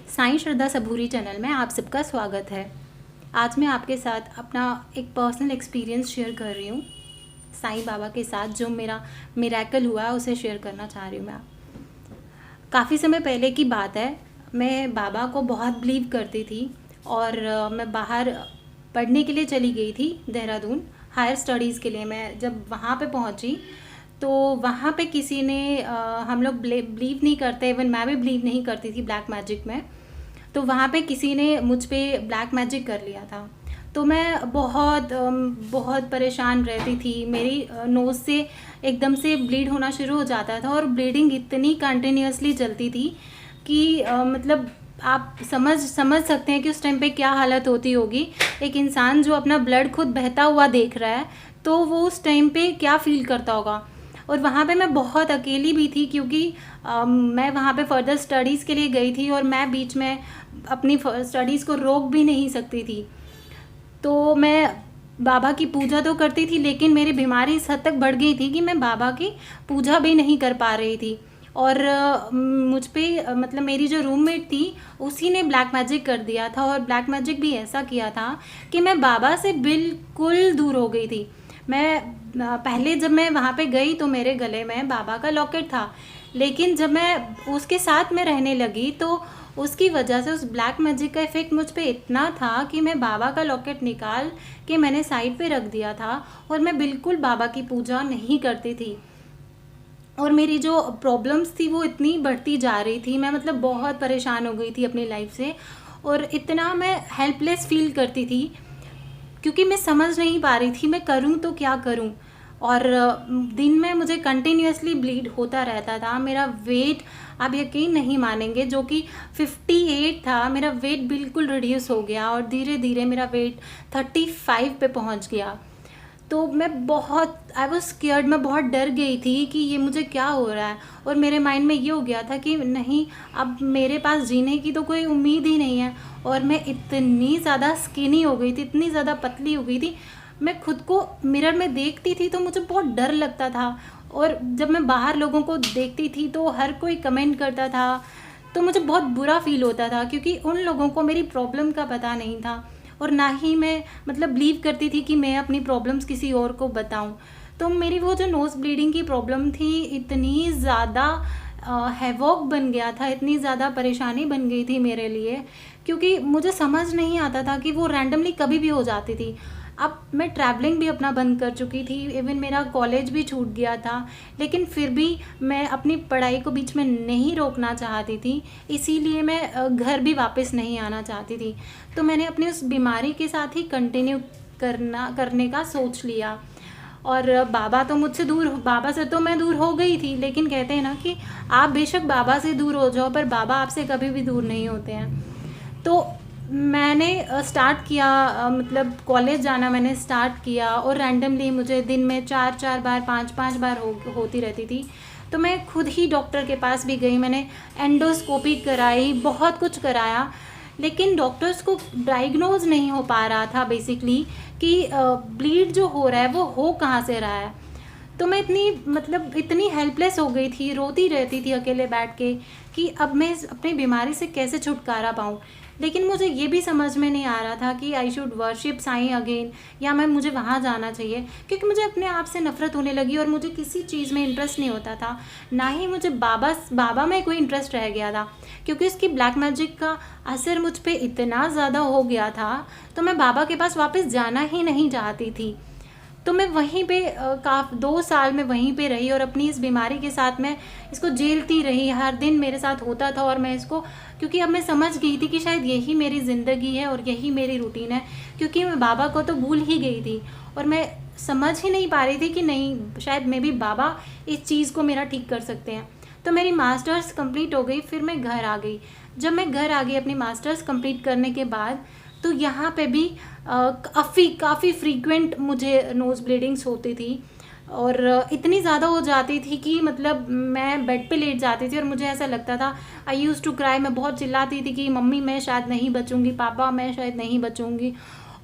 साईं श्रद्धा सबूरी channel में आप सबका स्वागत है। आज मैं आपके साथ अपना एक पर्सनल एक्सपीरियंस शेयर कर रही हूँ। साईं बाबा के साथ जो मेरा मिरेकल हुआ है उसे शेयर करना चाह रही हूँ मैं। काफ़ी समय पहले की बात है। मैं बाबा को बहुत बिलीव करती थी और मैं बाहर पढ़ने के लिए चली गई थी देहरादून हायर स्टडीज़ के लिए। मैं जब वहाँ पे पहुँची तो वहाँ पे किसी ने हम लोग बिलीव नहीं करते, इवन मैं भी बिलीव नहीं करती थी ब्लैक मैजिक में। तो वहाँ पे किसी ने मुझ पे ब्लैक मैजिक कर लिया था। तो मैं बहुत परेशान रहती थी। मेरी नोज़ से एकदम से ब्लीड होना शुरू हो जाता था और ब्लीडिंग इतनी कंटिन्यूअसली चलती थी कि मतलब आप समझ सकते हैं कि उस टाइम पे क्या हालत होती होगी। एक इंसान जो अपना ब्लड खुद बहता हुआ देख रहा है तो वो उस टाइम पे क्या फ़ील करता होगा। और वहाँ पे मैं बहुत अकेली भी थी क्योंकि मैं वहाँ पे फर्दर स्टडीज़ के लिए गई थी और मैं बीच में अपनी स्टडीज़ को रोक भी नहीं सकती थी। तो मैं बाबा की पूजा तो करती थी लेकिन मेरी बीमारी इस हद तक बढ़ गई थी कि मैं बाबा की पूजा भी नहीं कर पा रही थी। और मुझ पे मतलब मेरी जो रूममेट थी उसी ने ब्लैक मैजिक कर दिया था और ब्लैक मैजिक भी ऐसा किया था कि मैं बाबा से बिल्कुल दूर हो गई थी। मैं पहले जब मैं वहाँ पे गई तो मेरे गले में बाबा का लॉकेट था, लेकिन जब मैं उसके साथ में रहने लगी तो उसकी वजह से उस ब्लैक मैजिक का इफ़ेक्ट मुझ पे इतना था कि मैं बाबा का लॉकेट निकाल के मैंने साइड पे रख दिया था और मैं बिल्कुल बाबा की पूजा नहीं करती थी। और मेरी जो प्रॉब्लम्स थी वो इतनी बढ़ती जा रही थी, मैं मतलब बहुत परेशान हो गई थी अपनी लाइफ से और इतना मैं हेल्पलेस फील करती थी क्योंकि मैं समझ नहीं पा रही थी मैं करूं तो क्या करूं। और दिन में मुझे कंटिन्यूअसली ब्लीड होता रहता था। मेरा वेट आप यकीन नहीं मानेंगे, जो कि 58 था, मेरा वेट बिल्कुल रिड्यूस हो गया और धीरे धीरे मेरा वेट 35 पे पहुंच गया। तो मैं आई वॉज स्केयर्ड, मैं बहुत डर गई थी कि ये मुझे क्या हो रहा है। और मेरे माइंड में ये हो गया था कि नहीं, अब मेरे पास जीने की तो कोई उम्मीद ही नहीं है। और मैं इतनी ज़्यादा स्किनी हो गई थी, इतनी ज़्यादा पतली हो गई थी, मैं खुद को मिरर में देखती थी तो मुझे बहुत डर लगता था। और जब मैं बाहर लोगों को देखती थी तो हर कोई कमेंट करता था तो मुझे बहुत बुरा फील होता था क्योंकि उन लोगों को मेरी प्रॉब्लम का पता नहीं था और ना ही मैं मतलब बिलीव करती थी कि मैं अपनी प्रॉब्लम्स किसी और को बताऊं। तो मेरी वो जो नोज़ ब्लीडिंग की प्रॉब्लम थी इतनी ज़्यादा हैवॉक बन गया था, इतनी ज़्यादा परेशानी बन गई थी मेरे लिए क्योंकि मुझे समझ नहीं आता था कि वो रैंडमली कभी भी हो जाती थी। अब मैं ट्रैवलिंग भी अपना बंद कर चुकी थी, इवन मेरा कॉलेज भी छूट गया था, लेकिन फिर भी मैं अपनी पढ़ाई को बीच में नहीं रोकना चाहती थी। इसीलिए मैं घर भी वापस नहीं आना चाहती थी। तो मैंने अपनी उस बीमारी के साथ ही कंटिन्यू करने का सोच लिया। और बाबा से तो मैं दूर हो गई थी, लेकिन कहते हैं ना कि आप बेशक बाबा से दूर हो जाओ पर बाबा आपसे कभी भी दूर नहीं होते हैं। तो मैंने स्टार्ट किया, मतलब कॉलेज जाना मैंने स्टार्ट किया और रैंडमली मुझे दिन में 4 बार 5 बार होती रहती थी। तो मैं खुद ही डॉक्टर के पास भी गई, मैंने एंडोस्कोपी कराई, बहुत कुछ कराया, लेकिन डॉक्टर्स को डायग्नोज नहीं हो पा रहा था बेसिकली कि ब्लीड जो हो रहा है वो हो कहाँ से रहा है। तो मैं इतनी हेल्पलेस हो गई थी, रोती रहती थी अकेले बैठ के कि अब मैं अपनी बीमारी से कैसे छुटकारा पाऊँ। लेकिन मुझे ये भी समझ में नहीं आ रहा था कि I should worship Sai again या मुझे वहाँ जाना चाहिए, क्योंकि मुझे अपने आप से नफरत होने लगी और मुझे किसी चीज़ में इंटरेस्ट नहीं होता था, ना ही मुझे बाबा में कोई इंटरेस्ट रह गया था क्योंकि उसकी ब्लैक मैजिक का असर मुझ पर इतना ज़्यादा हो गया था। तो मैं बाबा के पास वापस जाना ही नहीं चाहती थी। तो मैं वहीं पे 2 साल में वहीं पे रही और अपनी इस बीमारी के साथ मैं इसको झेलती रही। हर दिन मेरे साथ होता था और मैं इसको, क्योंकि अब मैं समझ गई थी कि शायद यही मेरी ज़िंदगी है और यही मेरी रूटीन है, क्योंकि मैं बाबा को तो भूल ही गई थी और मैं समझ ही नहीं पा रही थी कि नहीं, शायद मे भी बाबा इस चीज़ को मेरा ठीक कर सकते हैं। तो मेरी मास्टर्स कंप्लीट हो गई, फिर मैं घर आ गई। जब मैं घर आ गई अपनी मास्टर्स कंप्लीट करने के बाद, तो यहाँ पे भी काफ़ी फ्रीक्वेंट मुझे नोज़ ब्लीडिंग्स होती थी और इतनी ज़्यादा हो जाती थी कि मतलब मैं बेड पे लेट जाती थी और मुझे ऐसा लगता था, आई यूज़ टू क्राई, मैं बहुत चिल्लाती थी कि मम्मी मैं शायद नहीं बचूंगी, पापा मैं शायद नहीं बचूंगी।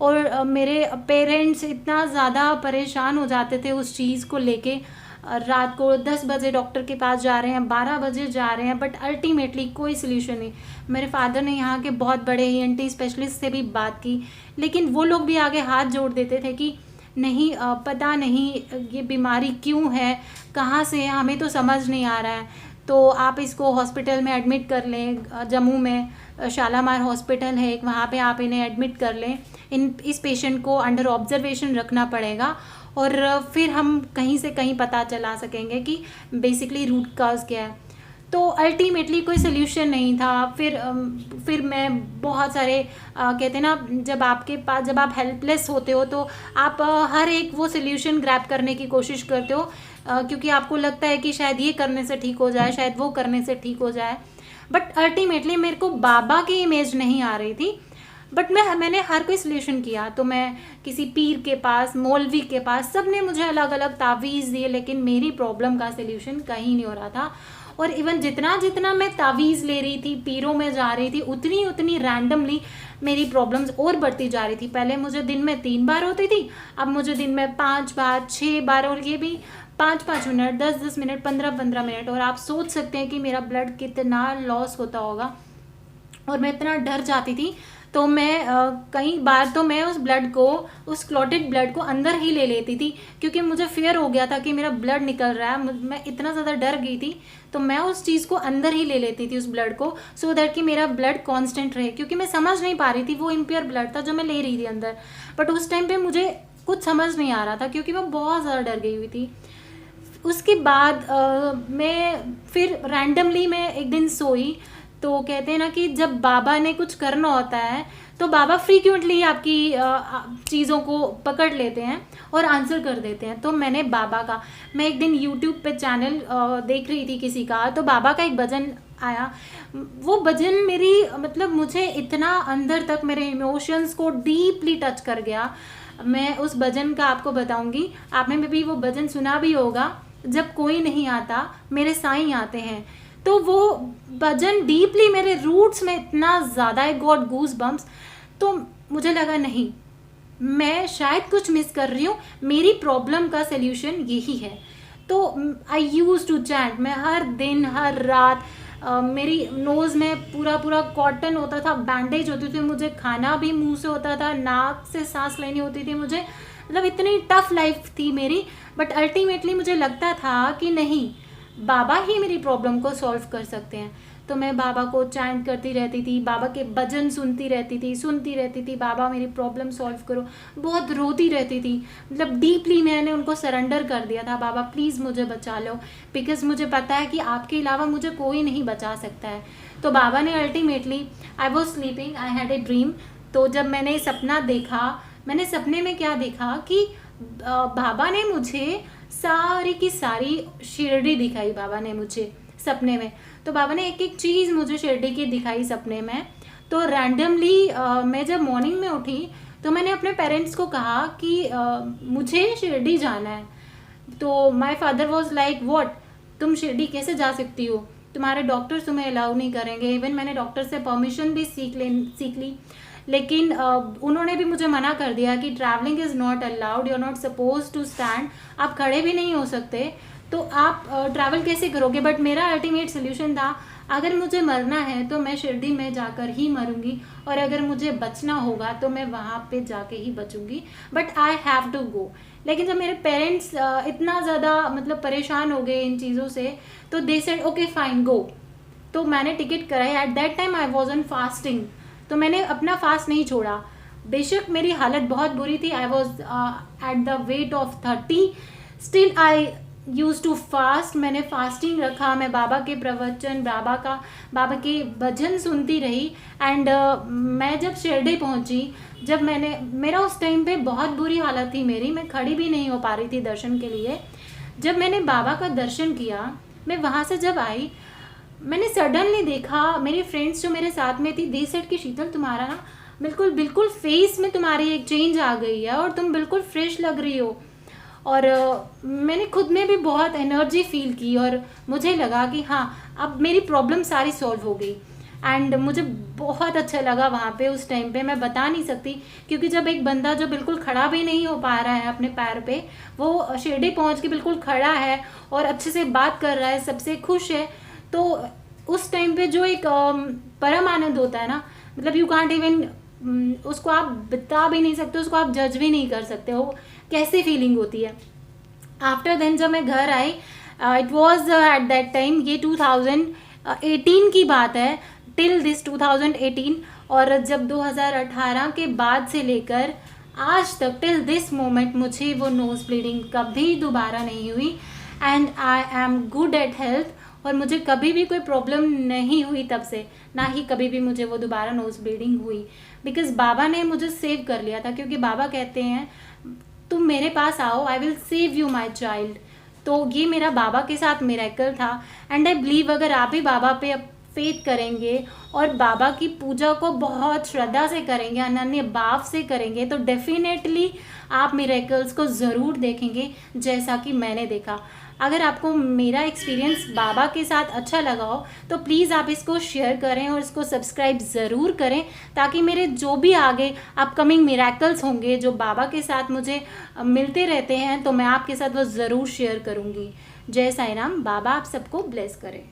और मेरे पेरेंट्स इतना ज़्यादा परेशान हो जाते थे उस चीज़ को लेके। रात को 10 बजे डॉक्टर के पास जा रहे हैं, 12 बजे जा रहे हैं, बट अल्टीमेटली कोई सोल्यूशन नहीं। मेरे फादर ने यहाँ के बहुत बड़े ENT स्पेशलिस्ट से भी बात की, लेकिन वो लोग भी आगे हाथ जोड़ देते थे कि नहीं, पता नहीं ये बीमारी क्यों है, कहाँ से है, हमें तो समझ नहीं आ रहा है, तो आप इसको हॉस्पिटल में एडमिट कर लें। जम्मू में शालामार हॉस्पिटल है एक, वहाँ पे आप इन्हें एडमिट कर लें, इस पेशेंट को अंडर ऑब्जर्वेशन रखना पड़ेगा और फिर हम कहीं से कहीं पता चला सकेंगे कि बेसिकली रूट काज क्या है। तो अल्टीमेटली कोई सोल्यूशन नहीं था। फिर मैं बहुत सारे कहते हैं ना, जब आपके पास, जब आप हेल्पलेस होते हो तो आप हर एक वो सोल्यूशन ग्रैब करने की कोशिश करते हो, क्योंकि आपको लगता है कि शायद ये करने से ठीक हो जाए, शायद वो करने से ठीक हो जाए। बट अल्टीमेटली मेरे को बाबा की इमेज नहीं आ रही थी। बट मैंने हर कोई सोल्यूशन किया, तो मैं किसी पीर के पास, मौलवी के पास, सब ने मुझे अलग अलग तावीज़ दिए, लेकिन मेरी प्रॉब्लम का सोल्यूशन कहीं नहीं हो रहा था। और इवन जितना जितना मैं तावीज़ ले रही थी, पीरों में जा रही थी, उतनी उतनी रैंडमली मेरी प्रॉब्लम्स और बढ़ती जा रही थी। पहले मुझे दिन में 3 बार होती थी, अब मुझे दिन में 5 बार, 6 बार, और ये भी 5-5 मिनट, 10-10 मिनट, 15-15 मिनट। और आप सोच सकते हैं कि मेरा ब्लड कितना लॉस होता होगा। और मैं इतना डर जाती थी, तो मैं कई बार तो मैं उस ब्लड को, उस क्लॉटेड ब्लड को अंदर ही ले लेती थी, क्योंकि मुझे फियर हो गया था कि मेरा ब्लड निकल रहा है। मैं इतना ज़्यादा डर गई थी, तो मैं उस चीज़ को अंदर ही ले लेती थी, उस ब्लड को, सो दैट कि मेरा ब्लड कांस्टेंट रहे, क्योंकि मैं समझ नहीं पा रही थी, वो इम्प्योर ब्लड था जो मैं ले रही थी अंदर। बट उस टाइम पे मुझे कुछ समझ नहीं आ रहा था, क्योंकि मैं बहुत ज़्यादा डर गई हुई थी। उसके बाद मैं फिर रैंडमली मैं एक दिन सोई, तो कहते हैं ना कि जब बाबा ने कुछ करना होता है तो बाबा फ्रीक्वेंटली आपकी चीज़ों को पकड़ लेते हैं और आंसर कर देते हैं। तो मैंने बाबा का, मैं एक दिन यूट्यूब पे चैनल देख रही थी किसी का, तो बाबा का एक भजन आया। वो भजन मेरी, मतलब मुझे इतना अंदर तक मेरे इमोशंस को डीपली टच कर गया। मैं उस भजन का आपको बताऊंगी, आपने में भी वो भजन सुना भी होगा, जब कोई नहीं आता मेरे साईं आते हैं। तो वो भजन डीपली मेरे रूट्स में इतना ज़्यादा है, गॉट गूज बम्प्स। तो मुझे लगा नहीं, मैं शायद कुछ मिस कर रही हूँ, मेरी प्रॉब्लम का सल्यूशन यही है। तो आई यूज़ टू चैंट, मैं हर दिन हर रात, मेरी नोज़ में पूरा पूरा कॉटन होता था, बैंडेज होती थी, मुझे खाना भी मुंह से होता था, नाक से सांस लेनी होती थी मुझे, मतलब इतनी टफ लाइफ थी मेरी। बट अल्टीमेटली मुझे लगता था कि नहीं, बाबा ही मेरी प्रॉब्लम को सॉल्व कर सकते हैं। तो मैं बाबा को चैंट करती रहती थी, बाबा के भजन सुनती रहती थी, बाबा मेरी प्रॉब्लम सॉल्व करो। बहुत रोती रहती थी, मतलब डीपली मैंने उनको सरेंडर कर दिया था, बाबा प्लीज़ मुझे बचा लो, बिकॉज मुझे पता है कि आपके अलावा मुझे कोई नहीं बचा सकता है। तो बाबा ने ultimately, I was sleeping, I had a dream. तो जब मैंने सपना देखा, मैंने सपने में क्या देखा कि बाबा ने मुझे सारी की सारी शिरडी दिखाई, बाबा ने मुझे सपने में। तो बाबा ने एक एक चीज़ मुझे शिरडी की दिखाई सपने में। तो रैंडमली मैं जब मॉर्निंग में उठी तो मैंने अपने पेरेंट्स को कहा कि मुझे शिरडी जाना है। तो my father was like what, तुम शिरडी कैसे जा सकती हो, तुम्हारे डॉक्टर्स तुम्हें अलाउ नहीं करेंगे। इवन मैंने डॉक्टर से परमिशन भी सीख ली, लेकिन उन्होंने भी मुझे मना कर दिया कि travelling is not allowed, you are not suppose to stand, आप खड़े भी नहीं हो सकते, तो आप ट्रैवल कैसे करोगे। बट मेरा अल्टीमेट सोल्यूशन था, अगर मुझे मरना है तो मैं शिरडी में जाकर ही मरूंगी, और अगर मुझे बचना होगा तो मैं वहाँ पे जाके ही बचूंगी, but I have to go. लेकिन जब मेरे पेरेंट्स इतना ज़्यादा मतलब परेशान हो गए इन चीज़ों से, तो they said okay fine go. तो मैंने टिकट कराई। Eight that time I was on fasting, तो मैंने अपना फास्ट नहीं छोड़ा। बेशक मेरी हालत बहुत बुरी थी, I was at the weight of 30, still I use to fast. मैंने फास्टिंग रखा, मैं बाबा के प्रवचन, बाबा के भजन सुनती रही। एंड मैं जब शिरडी पहुंची, जब मेरा उस टाइम पे बहुत बुरी हालत थी मेरी, मैं खड़ी भी नहीं हो पा रही थी दर्शन के लिए। जब मैंने बाबा का दर्शन किया, मैं वहाँ से जब आई, मैंने सडनली देखा, मेरी फ्रेंड्स जो मेरे साथ में थी, दे सेड कि शीतल तुम्हारा ना बिल्कुल फेस में तुम्हारी एक चेंज आ गई है और तुम बिल्कुल फ्रेश लग रही हो। और मैंने खुद में भी बहुत एनर्जी फील की और मुझे लगा कि हाँ, अब मेरी प्रॉब्लम सारी सॉल्व हो गई। एंड मुझे बहुत अच्छा लगा वहाँ पे उस टाइम पे, मैं बता नहीं सकती। क्योंकि जब एक बंदा जो बिल्कुल खड़ा भी नहीं हो पा रहा है अपने पैर पे, वो शिरडी पहुँच के बिल्कुल खड़ा है और अच्छे से बात कर रहा है, सबसे खुश है, तो उस टाइम पे जो एक परम आनंद होता है ना, मतलब यू कांट इवन, उसको आप बता भी नहीं सकते, उसको आप जज भी नहीं कर सकते हो कैसी फीलिंग होती है। आफ्टर देन जब मैं घर आई, it was at that time, ये 2018 की बात है, टिल दिस 2018। और जब 2018 के बाद से लेकर आज तक टिल दिस मोमेंट मुझे वो नोज़ ब्लीडिंग कभी दोबारा नहीं हुई। And I am good at health, और मुझे कभी भी कोई प्रॉब्लम नहीं हुई तब से, ना ही कभी भी मुझे वो दोबारा नोज़ ब्लीडिंग हुई। बिकॉज बाबा ने मुझे सेव कर लिया था, क्योंकि बाबा कहते हैं तुम मेरे पास आओ, I will save you my child. तो ये मेरा बाबा के साथ मिरेकल था। एंड आई बिलीव अगर आप भी बाबा पे फेथ करेंगे और बाबा की पूजा को बहुत श्रद्धा से करेंगे, अनन्य भाव से करेंगे, तो डेफिनेटली आप मिरेकल्स को ज़रूर देखेंगे, जैसा कि मैंने देखा। अगर आपको मेरा एक्सपीरियंस बाबा के साथ अच्छा लगा हो तो प्लीज़ आप इसको शेयर करें और इसको सब्सक्राइब ज़रूर करें, ताकि मेरे जो भी आगे अपकमिंग मिरेकल्स होंगे जो बाबा के साथ मुझे मिलते रहते हैं, तो मैं आपके साथ वो ज़रूर शेयर करूँगी। जय साईं राम। बाबा आप सबको ब्लेस करें।